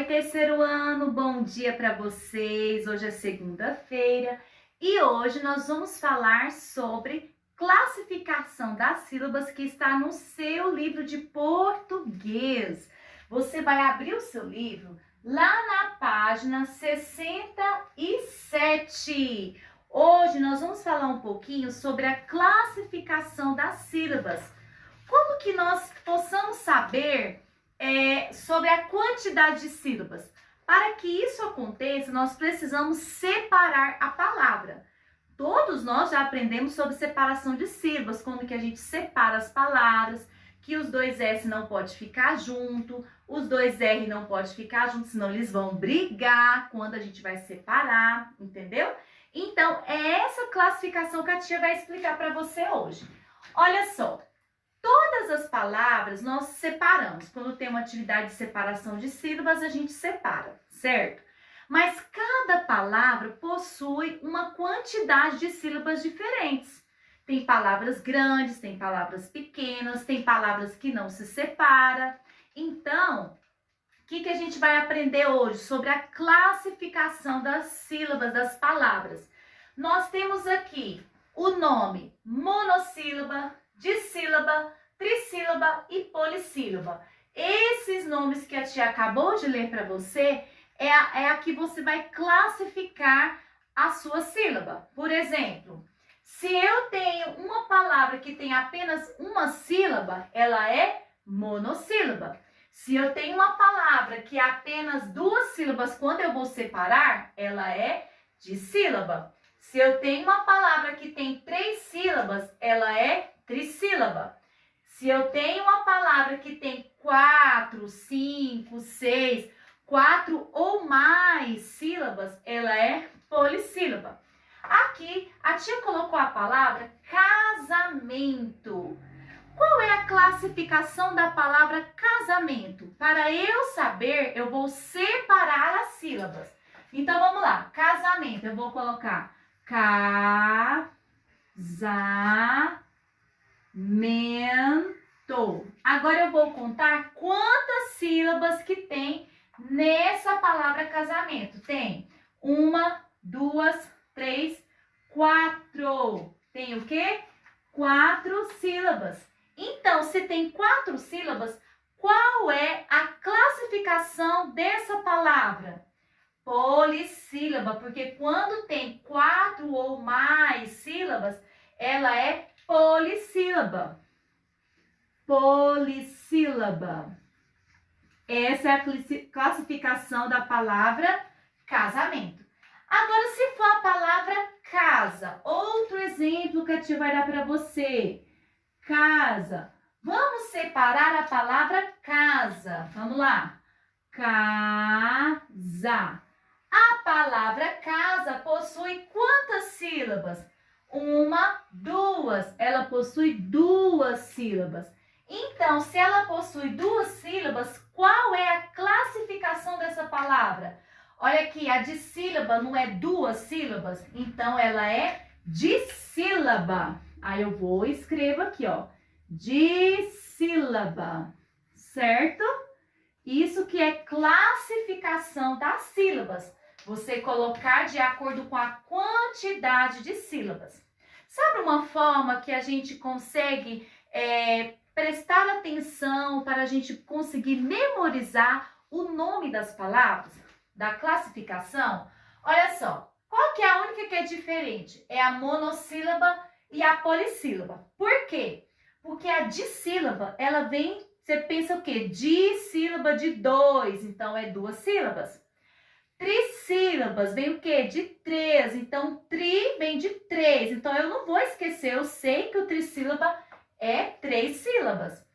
Oi, terceiro ano, bom dia para vocês. Hoje é segunda-feira e hoje nós vamos falar sobre classificação das sílabas que está no seu livro de português. Você vai abrir o seu livro lá na página 67. Hoje nós vamos falar um pouquinho sobre a classificação das sílabas. Como que nós possamos saber sobre a quantidade de sílabas? Para que isso aconteça, nós precisamos separar a palavra. Todos nós já aprendemos sobre separação de sílabas, como que a gente separa as palavras, que os dois S não pode ficar junto, os dois R não pode ficar junto, senão eles vão brigar quando a gente vai separar, entendeu? Então, é essa classificação que a tia vai explicar para você hoje. Olha só. Todas as palavras nós separamos. Quando tem uma atividade de separação de sílabas, a gente separa, certo? Mas cada palavra possui uma quantidade de sílabas diferentes. Tem palavras grandes, tem palavras pequenas, tem palavras que não se separam. Então, o que a gente vai aprender hoje sobre a classificação das sílabas, das palavras? Nós temos aqui o nome monossílaba, dissílaba, trissílaba e polissílaba. Esses nomes que a tia acabou de ler para você é a que você vai classificar a sua sílaba. Por exemplo, se eu tenho uma palavra que tem apenas uma sílaba, ela é monossílaba. Se eu tenho uma palavra que é apenas duas sílabas, quando eu vou separar, ela é dissílaba. Se eu tenho uma palavra que tem três sílabas, ela é trissílaba. Se eu tenho uma palavra que tem 4, 5, 6, 4 ou mais sílabas, ela é polissílaba. Aqui, a tia colocou a palavra casamento. Qual é a classificação da palavra casamento? Para eu saber, eu vou separar as sílabas. Então, vamos lá. Casamento, eu vou colocar casamento. Agora eu vou contar quantas sílabas que tem nessa palavra casamento. Tem 1, 2, 3, 4. Tem o quê? 4 sílabas. Então, se tem 4 sílabas, qual é a classificação dessa palavra? Polissílaba, porque quando tem 4 ou mais sílabas, ela é polissílaba. Polissílaba. Essa é a classificação da palavra casamento. Agora, se for a palavra casa, outro exemplo que a tia vai dar para você. Casa. Vamos separar a palavra casa. Vamos lá. Casa. A palavra casa possui quantas sílabas? 1, 2. Ela possui 2 sílabas. Então, se ela possui 2 sílabas, qual é a classificação dessa palavra? Olha aqui, a dissílaba não é 2 sílabas, então ela é dissílaba. Aí eu vou e escrevo aqui, ó, dissílaba, certo? Isso que é classificação das sílabas. Você colocar de acordo com a quantidade de sílabas. Sabe uma forma que a gente consegue prestar atenção para a gente conseguir memorizar o nome das palavras, da classificação? Olha só, qual que é a única que é diferente? É a monossílaba e a polissílaba. Por quê? Porque a dissílaba, ela vem, você pensa o quê? Dissílaba de 2, então é 2 sílabas. Trissílabas vem o quê? De 3, então tri vem de 3. Então eu não vou esquecer, eu sei que o trissílaba é 3 sílabas.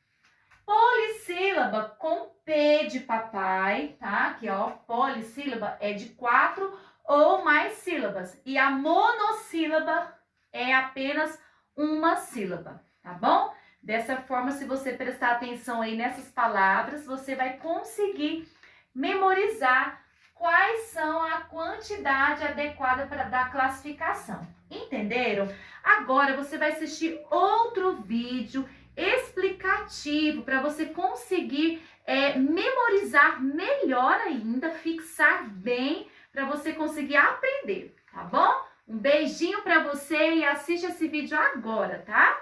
Polissílaba com P de papai, tá? Aqui, ó, polissílaba é de 4 ou mais sílabas. E a monossílaba é apenas uma sílaba, tá bom? Dessa forma, se você prestar atenção aí nessas palavras, você vai conseguir memorizar quais são a quantidade adequada da classificação. Entenderam? Agora você vai assistir outro vídeo explicativo para você conseguir memorizar melhor ainda, fixar bem para você conseguir aprender, tá bom? Um beijinho para você e assiste esse vídeo agora, tá?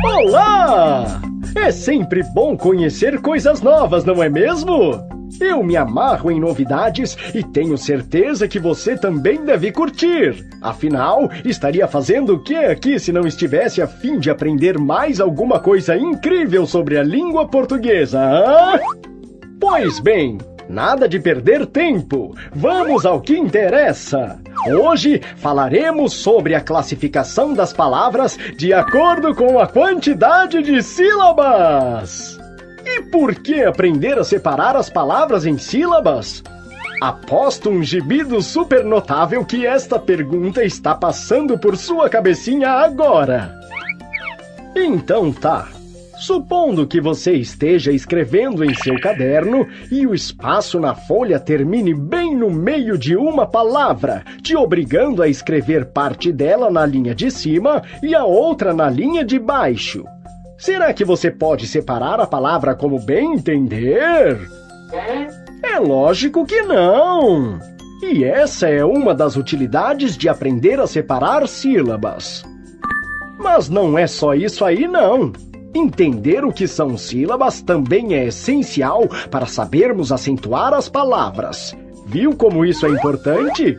Olá! É sempre bom conhecer coisas novas, não é mesmo? Eu me amarro em novidades e tenho certeza que você também deve curtir. Afinal, estaria fazendo o que aqui se não estivesse a fim de aprender mais alguma coisa incrível sobre a língua portuguesa, hã? Pois bem, nada de perder tempo. Vamos ao que interessa. Hoje falaremos sobre a classificação das palavras de acordo com a quantidade de sílabas. E por que aprender a separar as palavras em sílabas? Aposto um gibido super notável que esta pergunta está passando por sua cabecinha agora. Então tá. Supondo que você esteja escrevendo em seu caderno e o espaço na folha termine bem no meio de uma palavra, te obrigando a escrever parte dela na linha de cima e a outra na linha de baixo. Será que você pode separar a palavra como bem entender? É lógico que não! E essa é uma das utilidades de aprender a separar sílabas. Mas não é só isso aí, não! Entender o que são sílabas também é essencial para sabermos acentuar as palavras. Viu como isso é importante?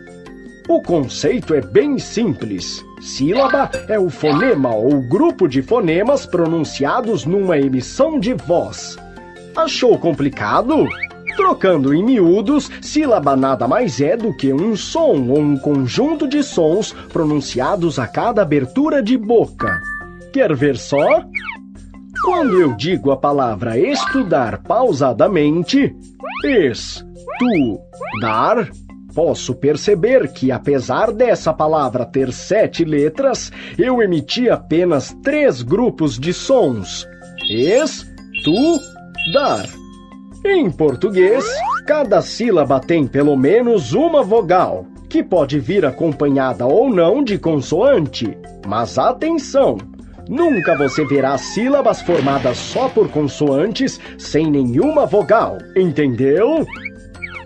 O conceito é bem simples. Sílaba é o fonema ou grupo de fonemas pronunciados numa emissão de voz. Achou complicado? Trocando em miúdos, sílaba nada mais é do que um som ou um conjunto de sons pronunciados a cada abertura de boca. Quer ver só? Quando eu digo a palavra estudar pausadamente, estudar, posso perceber que, apesar dessa palavra ter 7 letras, eu emiti apenas 3 grupos de sons. Estudar. Em português, cada sílaba tem pelo menos uma vogal, que pode vir acompanhada ou não de consoante. Mas atenção! Nunca você verá sílabas formadas só por consoantes sem nenhuma vogal, entendeu?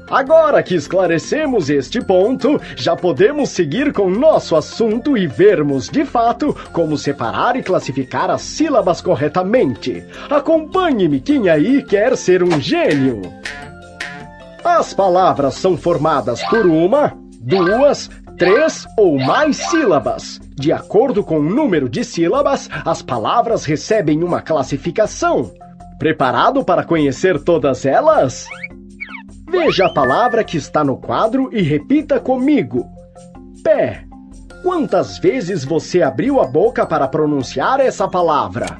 Agora que esclarecemos este ponto, já podemos seguir com nosso assunto e vermos, de fato, como separar e classificar as sílabas corretamente. Acompanhe-me, quem aí quer ser um gênio! As palavras são formadas por 1, 2, 3 ou mais sílabas. De acordo com o número de sílabas, as palavras recebem uma classificação. Preparado para conhecer todas elas? Veja a palavra que está no quadro e repita comigo. Pé. Quantas vezes você abriu a boca para pronunciar essa palavra?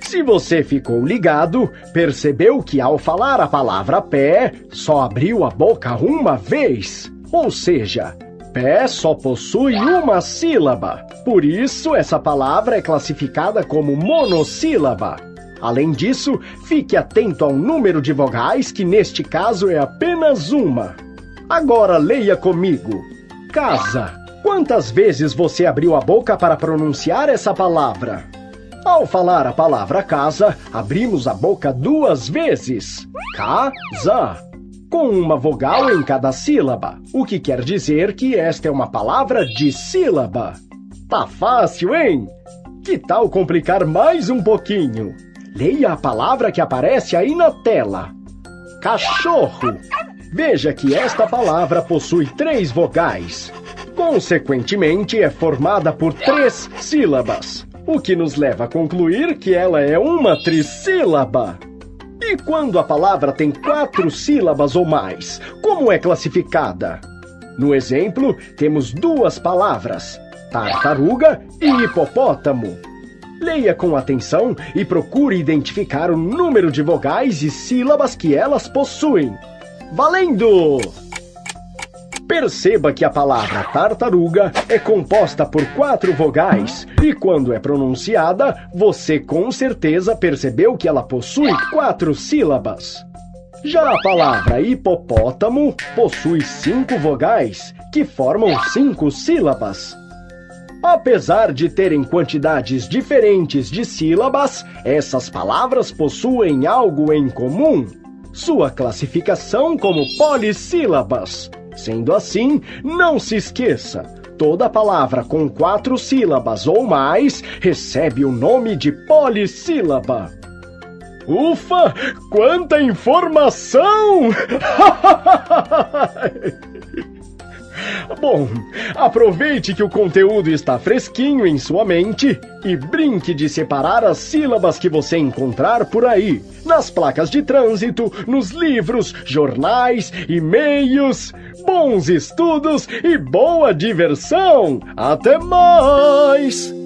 Se você ficou ligado, percebeu que ao falar a palavra pé, só abriu a boca uma vez. Ou seja, pé só possui uma sílaba. Por isso, essa palavra é classificada como monossílaba. Além disso, fique atento ao número de vogais, que neste caso é apenas uma. Agora leia comigo. Casa. Quantas vezes você abriu a boca para pronunciar essa palavra? Ao falar a palavra casa, abrimos a boca 2 vezes. Casa. Com uma vogal em cada sílaba, o que quer dizer que esta é uma palavra dissílaba. Tá fácil, hein? Que tal complicar mais um pouquinho? Leia a palavra que aparece aí na tela. Cachorro. Veja que esta palavra possui 3 vogais. Consequentemente, é formada por 3 sílabas, o que nos leva a concluir que ela é uma trissílaba. E quando a palavra tem 4 sílabas ou mais, como é classificada? No exemplo, temos 2 palavras, tartaruga e hipopótamo. Leia com atenção e procure identificar o número de vogais e sílabas que elas possuem. Valendo! Perceba que a palavra tartaruga é composta por 4 vogais e quando é pronunciada, você com certeza percebeu que ela possui 4 sílabas. Já a palavra hipopótamo possui 5 vogais, que formam 5 sílabas. Apesar de terem quantidades diferentes de sílabas, essas palavras possuem algo em comum: sua classificação como polissílabas. Sendo assim, não se esqueça, toda palavra com 4 sílabas ou mais recebe o nome de polissílaba. Ufa! Quanta informação! Bom, aproveite que o conteúdo está fresquinho em sua mente e brinque de separar as sílabas que você encontrar por aí, nas placas de trânsito, nos livros, jornais, e-mails. Bons estudos e boa diversão! Até mais!